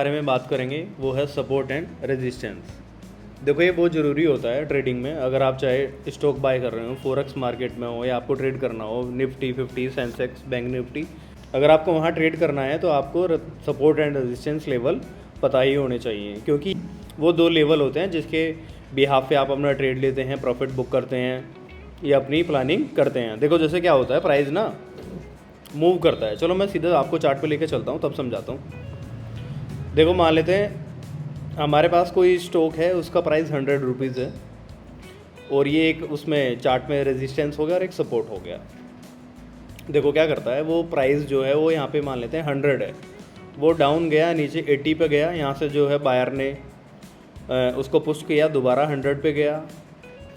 बारे में बात करेंगे वो है सपोर्ट एंड रेजिस्टेंस। देखो ये बहुत ज़रूरी होता है ट्रेडिंग में। अगर आप चाहे स्टॉक बाय कर रहे हो, फोरेक्स मार्केट में हो या आपको ट्रेड करना हो, निफ्टी 50, सेंसेक्स, बैंक निफ्टी, अगर आपको वहाँ ट्रेड करना है तो आपको सपोर्ट एंड रेजिस्टेंस लेवल पता ही होने चाहिए, क्योंकि वो दो लेवल होते हैं जिसके बिहाफ पे आप अपना ट्रेड लेते हैं, प्रॉफिट बुक करते हैं या अपनी प्लानिंग करते हैं। देखो जैसे क्या होता है, प्राइस ना मूव करता है। चलो मैं सीधा आपको चार्ट पे लेके चलता हूँ, तब समझाता हूँ। देखो मान लेते हैं हमारे पास कोई स्टॉक है, उसका प्राइस 100 रुपीज़ है और ये एक उसमें चार्ट में रेजिस्टेंस हो गया और एक सपोर्ट हो गया। देखो क्या करता है, वो प्राइस जो है वो यहाँ पे मान लेते हैं 100 है, वो डाउन गया नीचे 80 पे गया, यहाँ से जो है बायर ने उसको पुश किया, दोबारा 100 पे गया,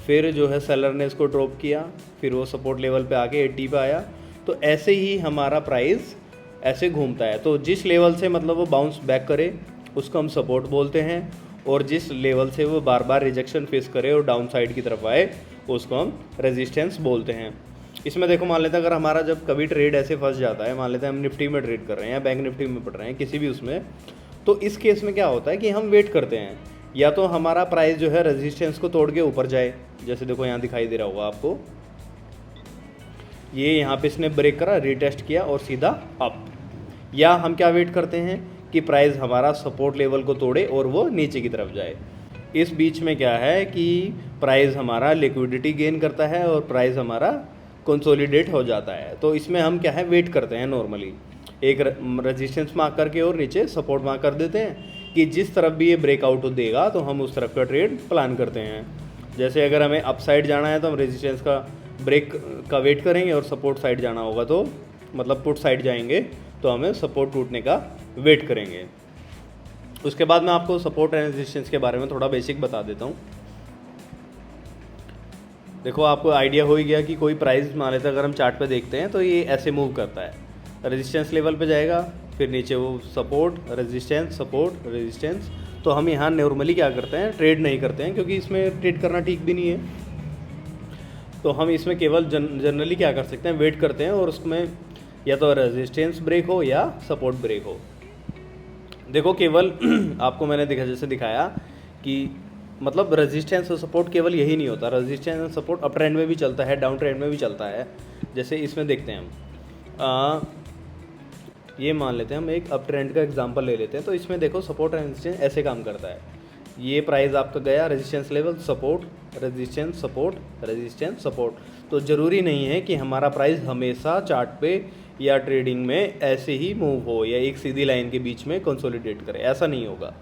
फिर जो है सेलर ने इसको ड्रॉप किया, फिर वो सपोर्ट लेवल पे आके 80 पे आया। तो ऐसे ही हमारा प्राइस ऐसे घूमता है। तो जिस लेवल से मतलब वो बाउंस बैक करे उसको हम सपोर्ट बोलते हैं, और जिस लेवल से वो बार बार रिजेक्शन फेस करे और डाउन साइड की तरफ आए उसको हम रेजिस्टेंस बोलते हैं। इसमें देखो मान लेते हैं अगर हमारा जब कभी ट्रेड ऐसे फंस जाता है, मान लेते हैं हम निफ्टी में ट्रेड कर रहे हैं या बैंक निफ्टी में पढ़ रहे हैं, किसी भी उसमें, तो इस केस में क्या होता है कि हम वेट करते हैं या तो हमारा प्राइस जो है रेजिस्टेंस को तोड़ के ऊपर जाए, जैसे देखो यहाँ दिखाई दे रहा होगा आपको, ये यहाँ पे इसने ब्रेक करा, रीटेस्ट किया और सीधा अप। या हम क्या वेट करते हैं कि प्राइस हमारा सपोर्ट लेवल को तोड़े और वो नीचे की तरफ जाए। इस बीच में क्या है कि प्राइस हमारा लिक्विडिटी गेन करता है और प्राइस हमारा कंसोलिडेट हो जाता है। तो इसमें हम क्या है, वेट करते हैं नॉर्मली, एक रेजिस्टेंस मार्क करके और नीचे सपोर्ट मार्क कर देते हैं कि जिस तरफ भी ये ब्रेकआउट देगा तो हम उस तरफ का ट्रेड प्लान करते हैं। जैसे अगर हमें अप साइड जाना है तो हम रेजिस्टेंस का ब्रेक का वेट करेंगे, और सपोर्ट साइड जाना होगा तो मतलब पुट साइड जाएंगे तो हमें सपोर्ट टूटने का वेट करेंगे। उसके बाद मैं आपको सपोर्ट एंड रेजिस्टेंस के बारे में थोड़ा बेसिक बता देता हूँ। देखो आपको आइडिया हो ही गया कि कोई प्राइस मान लेते हैं, अगर हम चार्ट पे देखते हैं तो ये ऐसे मूव करता है, रेजिस्टेंस लेवल पे जाएगा, फिर नीचे वो सपोर्ट रेजिस्टेंस सपोर्ट रेजिस्टेंस। तो हम यहाँ नॉर्मली क्या करते हैं, ट्रेड नहीं करते हैं, क्योंकि इसमें ट्रेड करना ठीक भी नहीं है। तो हम इसमें केवल जनरली क्या कर सकते हैं, वेट करते हैं और उसमें या तो रेजिस्टेंस ब्रेक हो या सपोर्ट ब्रेक हो। देखो केवल आपको मैंने जैसे दिखाया कि मतलब रेजिस्टेंस और सपोर्ट केवल यही नहीं होता, रेजिस्टेंस और सपोर्ट अप ट्रेंड में भी चलता है, डाउन ट्रेंड में भी चलता है। जैसे इसमें देखते हैं हम ये मान लेते हैं, हम एक अप ट्रेंड का एग्जांपल ले लेते हैं। तो इसमें देखो सपोर्ट एंड रेजिस्टेंस ऐसे काम करता है, ये प्राइस आपका गया, resistance level support resistance support resistance support. तो ज़रूरी नहीं है कि हमारा प्राइस हमेशा चार्ट पे या ट्रेडिंग में ऐसे ही मूव हो या एक सीधी लाइन के बीच में कंसोलिडेट करे, ऐसा नहीं होगा।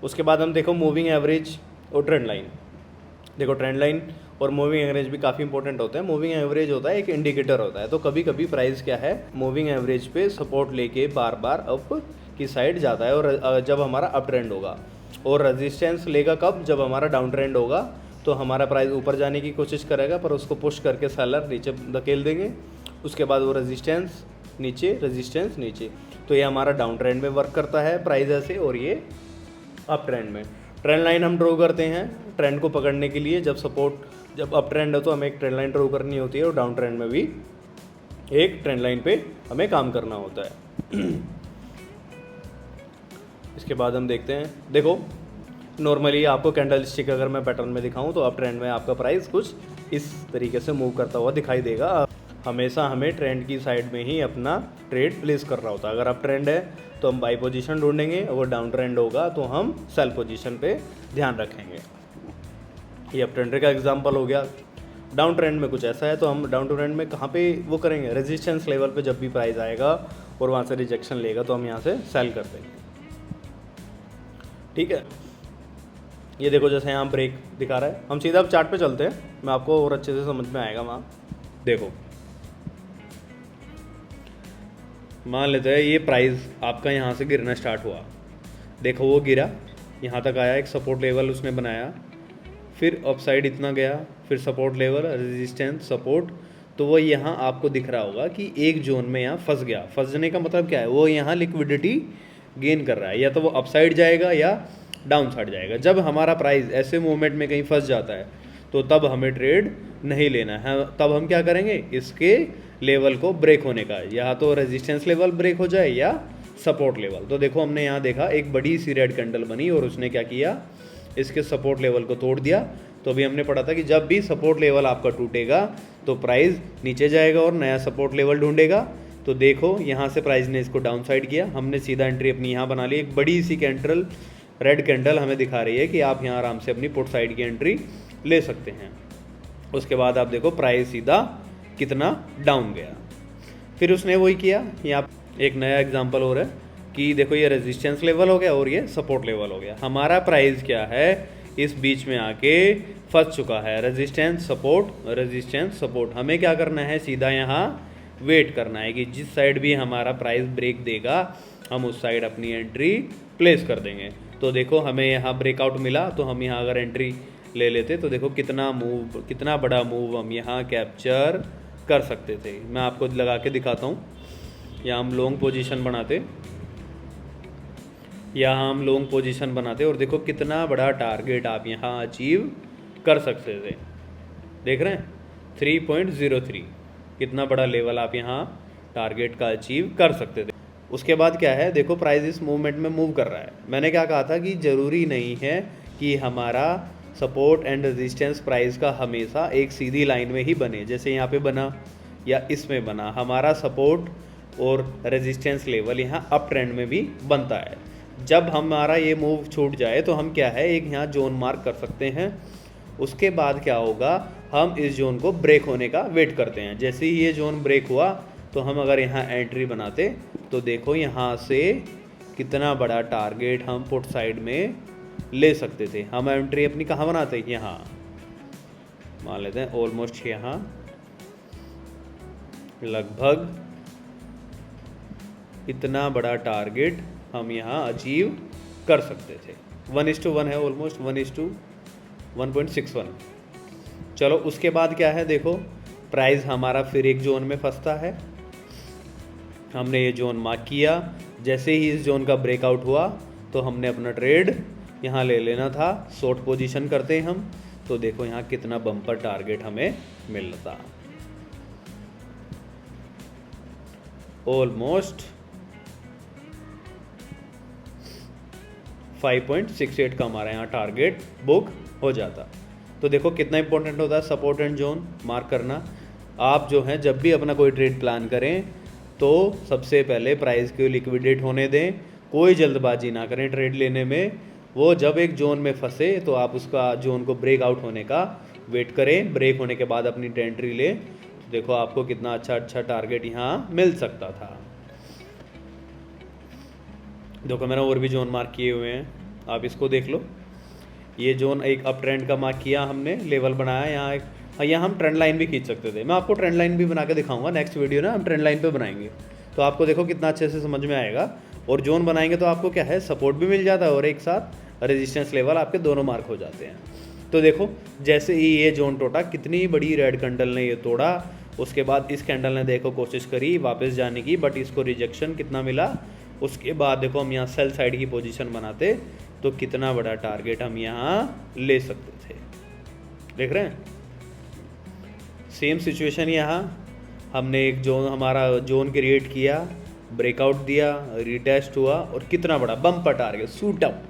उसके बाद हम देखो मूविंग एवरेज और ट्रेंड लाइन। देखो ट्रेंड लाइन और मूविंग एवरेज भी काफ़ी इंपॉर्टेंट होता है। मूविंग एवरेज होता है एक इंडिकेटर होता है, तो कभी कभी प्राइस क्या है मूविंग एवरेज पे सपोर्ट लेके बार बार अप की साइड जाता है, और जब हमारा अप ट्रेंड होगा, और रेजिस्टेंस लेगा कब, जब हमारा डाउन ट्रेंड होगा। तो हमारा प्राइस ऊपर जाने की कोशिश करेगा पर उसको पुश करके सेलर नीचे धकेल देंगे, उसके बाद वो रेजिस्टेंस नीचे। तो ये हमारा डाउन ट्रेंड में वर्क करता है प्राइस ऐसे, और ये अप ट्रेंड में। ट्रेंड लाइन हम ड्रॉ करते हैं ट्रेंड को पकड़ने के लिए, जब अप ट्रेंड हो तो हमें एक ट्रेंड लाइन ड्रॉ करनी होती है, और डाउन ट्रेंड में भी एक ट्रेंड लाइन पे हमें काम करना होता है। इसके बाद हम देखते हैं, देखो नॉर्मली आपको कैंडल स्टिक अगर मैं पैटर्न में दिखाऊं तो अप ट्रेंड में आपका प्राइस कुछ इस तरीके से मूव करता हुआ दिखाई देगा। हमेशा हमें ट्रेंड की साइड में ही अपना ट्रेड प्लेस कर रहा होता है। अगर अप ट्रेंड है तो हम बाई पोजीशन ढूंढेंगे, अगर डाउन ट्रेंड होगा तो हम सेल पोजीशन पे ध्यान रखेंगे। ये अप ट्रेंड का एग्जांपल हो गया। डाउन ट्रेंड में कुछ ऐसा है, तो हम डाउन ट्रेंड में कहाँ पे वो करेंगे, रेजिस्टेंस लेवल पे जब भी प्राइस आएगा और वहाँ से रिजेक्शन लेगा तो हम यहाँ से सेल कर देंगे। ठीक है, ये देखो जैसे यहाँ ब्रेक दिखा रहा है। हम सीधा अब चार्ट पे चलते हैं, मैं आपको और अच्छे से समझ में आएगा। वहाँ देखो मान लेते हैं ये प्राइस आपका यहाँ से गिरना स्टार्ट हुआ, देखो वो गिरा, यहाँ तक आया, एक सपोर्ट लेवल उसने बनाया, फिर अपसाइड इतना गया, फिर सपोर्ट लेवल रेजिस्टेंस सपोर्ट। तो वो यहाँ आपको दिख रहा होगा कि एक जोन में यहाँ फंस गया। फंसने का मतलब क्या है, वो यहाँ लिक्विडिटी गेन कर रहा है, या तो वो अपसाइड जाएगा या डाउन साइड जाएगा। जब हमारा प्राइस ऐसे मूवमेंट में कहीं फंस जाता है तो तब हमें ट्रेड नहीं लेना है। तब हम क्या करेंगे, इसके लेवल को ब्रेक होने का, या तो रेजिस्टेंस लेवल ब्रेक हो जाए या सपोर्ट लेवल। तो देखो हमने यहाँ देखा एक बड़ी सी रेड कैंडल बनी और उसने क्या किया, इसके सपोर्ट लेवल को तोड़ दिया। तो अभी हमने पढ़ा था कि जब भी सपोर्ट लेवल आपका टूटेगा तो प्राइस नीचे जाएगा और नया सपोर्ट लेवल ढूंढेगा। तो देखो यहाँ से प्राइस ने इसको डाउन साइड किया, हमने सीधा एंट्री अपनी यहाँ बना ली। एक बड़ी सी कैंडल, रेड कैंडल हमें दिखा रही है कि आप यहाँ आराम से अपनी पुट साइड की एंट्री ले सकते हैं। उसके बाद आप देखो प्राइस सीधा कितना डाउन गया। फिर उसने वही किया, यहाँ एक नया एग्जांपल हो रहा है कि देखो ये रेजिस्टेंस लेवल हो गया और ये सपोर्ट लेवल हो गया। हमारा प्राइस क्या है, इस बीच में आके फंस चुका है, रेजिस्टेंस सपोर्ट, रेजिस्टेंस सपोर्ट। हमें क्या करना है, सीधा यहाँ वेट करना है कि जिस साइड भी हमारा प्राइस ब्रेक देगा हम उस साइड अपनी एंट्री प्लेस कर देंगे। तो देखो हमें यहाँ ब्रेकआउट मिला, तो हम यहाँ अगर एंट्री ले लेते तो देखो कितना बड़ा मूव हम यहाँ कैप्चर कर सकते थे। मैं आपको लगा के दिखाता हूँ। यहाँ हम लॉन्ग पोजीशन बनाते और देखो कितना बड़ा टारगेट आप यहाँ अचीव कर सकते थे। देख रहे हैं 3.03, कितना बड़ा लेवल आप यहाँ टारगेट का अचीव कर सकते थे। उसके बाद क्या है, देखो प्राइस इस मूवमेंट में मूव कर रहा है। मैंने क्या कहा था कि ज़रूरी नहीं है कि हमारा सपोर्ट एंड रेजिस्टेंस प्राइस का हमेशा एक सीधी लाइन में ही बने, जैसे यहाँ पे बना या इसमें बना। हमारा सपोर्ट और रेजिस्टेंस लेवल यहाँ अप ट्रेंड में भी बनता है। जब हमारा ये मूव छूट जाए तो हम क्या है, एक यहाँ जोन मार्क कर सकते हैं। उसके बाद क्या होगा, हम इस जोन को ब्रेक होने का वेट करते हैं। जैसे ही ये जोन ब्रेक हुआ तो हम अगर यहाँ एंट्री बनाते तो देखो यहाँ से कितना बड़ा टारगेट हम पुट साइड में ले सकते थे। हम एंट्री अपनी कहाँ बनाते, यहाँ मान लेते हैं ऑलमोस्ट यहाँ लगभग इतना बड़ा टारगेट हम यहाँ अचीव कर सकते थे। 1:1 है, ऑलमोस्ट 1:1.61। चलो उसके बाद क्या है, देखो प्राइस हमारा फिर एक जोन में फंसता है। हमने ये जोन मार्क किया, जैसे ही इस जोन का ब्रेकआउट हुआ तो हमने अपना ट्रेड यहाँ ले लेना था। शॉर्ट पोजीशन करते हैं हम, तो देखो यहाँ कितना बम्पर टारगेट हमें मिलता, ऑलमोस्ट 5.68 का हमारा यहाँ टारगेट बुक हो जाता। तो देखो कितना इंपॉर्टेंट होता है सपोर्ट एंड जोन मार्क करना। आप जो है जब भी अपना कोई ट्रेड प्लान करें तो सबसे पहले प्राइस को लिक्विडेट होने दें, कोई जल्दबाजी ना करें ट्रेड लेने में। वो जब एक जोन में फंसे तो आप उसका जोन को ब्रेक आउट होने का वेट करें, ब्रेक होने के बाद अपनी एंट्री लें। तो देखो आपको कितना अच्छा टारगेट यहाँ मिल सकता था। देखो मैंने और भी जोन मार्क किए हुए हैं, आप इसको देख लो। ये जोन एक अप ट्रेंड का मार्क किया हमने, लेवल बनाया यहाँ एक, यहाँ हम ट्रेंड लाइन भी खींच सकते थे। मैं आपको ट्रेंड लाइन भी बना के दिखाऊंगा नेक्स्ट वीडियो ना, हम ट्रेंड लाइन पे बनाएंगे तो आपको देखो कितना अच्छे से समझ में आएगा। और जोन बनाएंगे तो आपको क्या है, सपोर्ट भी मिल जाता है और एक साथ रेजिस्टेंस लेवल आपके दोनों मार्क हो जाते हैं। तो देखो जैसे ही ये जोन टूटा, कितनी बड़ी रेड कैंडल ने ये तोड़ा। उसके बाद इस कैंडल ने देखो कोशिश करी वापस जाने की, बट इसको रिजेक्शन कितना मिला। उसके बाद देखो हम यहाँ सेल साइड की पोजीशन बनाते तो कितना बड़ा टारगेट हम यहाँ ले सकते थे। देख रहे हैं सेम सिचुएशन, यहाँ हमने एक जोन, हमारा जोन क्रिएट किया, ब्रेकआउट दिया, रिटेस्ट हुआ और कितना बड़ा बम्पर टारगेट शूट अप।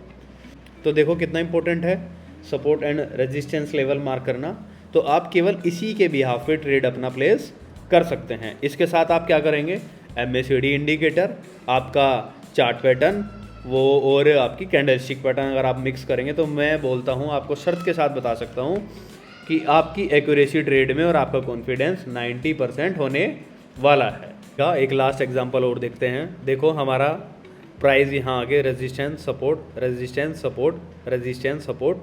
तो देखो कितना इंपॉर्टेंट है support and resistance level mark करना। तो आप केवल इसी के बिहाफ पे ट्रेड अपना प्लेस कर सकते हैं। इसके साथ आप क्या करेंगे, MACD इंडिकेटर, आपका चार्ट पैटर्न वो और आपकी कैंडलस्टिक पैटर्न अगर आप मिक्स करेंगे तो मैं बोलता हूँ, आपको शर्त के साथ बता सकता हूँ कि आपकी एक्यूरेसी ट्रेड में और आपका कॉन्फिडेंस 90% होने वाला है। का एक लास्ट एग्जांपल और देखते हैं। देखो हमारा प्राइस यहाँ आगे resistance support, resistance support, resistance support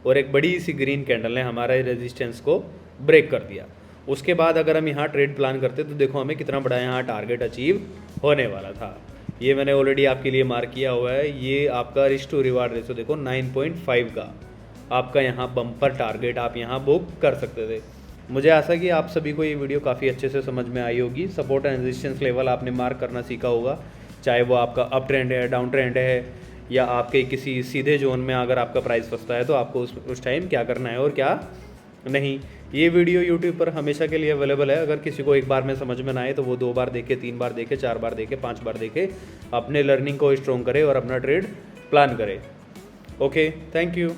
और एक बड़ी सी ग्रीन कैंडल ने हमारे रेजिस्टेंस को ब्रेक कर दिया। उसके बाद अगर हम यहाँ ट्रेड प्लान करते तो देखो हमें कितना बड़ा यहाँ टारगेट अचीव होने वाला था। ये मैंने ऑलरेडी आपके लिए मार्क किया हुआ है। ये आपका रिस्क टू रिवार्ड रेशो देखो 9.5 का आपका यहाँ बम्पर टारगेट आप यहाँ बुक कर सकते थे। मुझे आशा कि आप सभी को ये वीडियो काफ़ी अच्छे से समझ में आई होगी। सपोर्ट एंड रेजिस्टेंस लेवल आपने मार्क करना सीखा होगा, चाहे वो आपका अप ट्रेंड है, डाउन ट्रेंड है, या आपके किसी सीधे जोन में अगर आपका प्राइस फंसता है तो आपको उस टाइम क्या करना है और क्या नहीं। ये वीडियो यूट्यूब पर हमेशा के लिए अवेलेबल है। अगर किसी को एक बार में समझ में ना आए तो वो 2 बार देखे, 3 बार देखे, 4 बार देखे, 5 बार देखे, अपने लर्निंग को स्ट्रॉन्ग करे और अपना ट्रेड प्लान करे। Okay, thank you.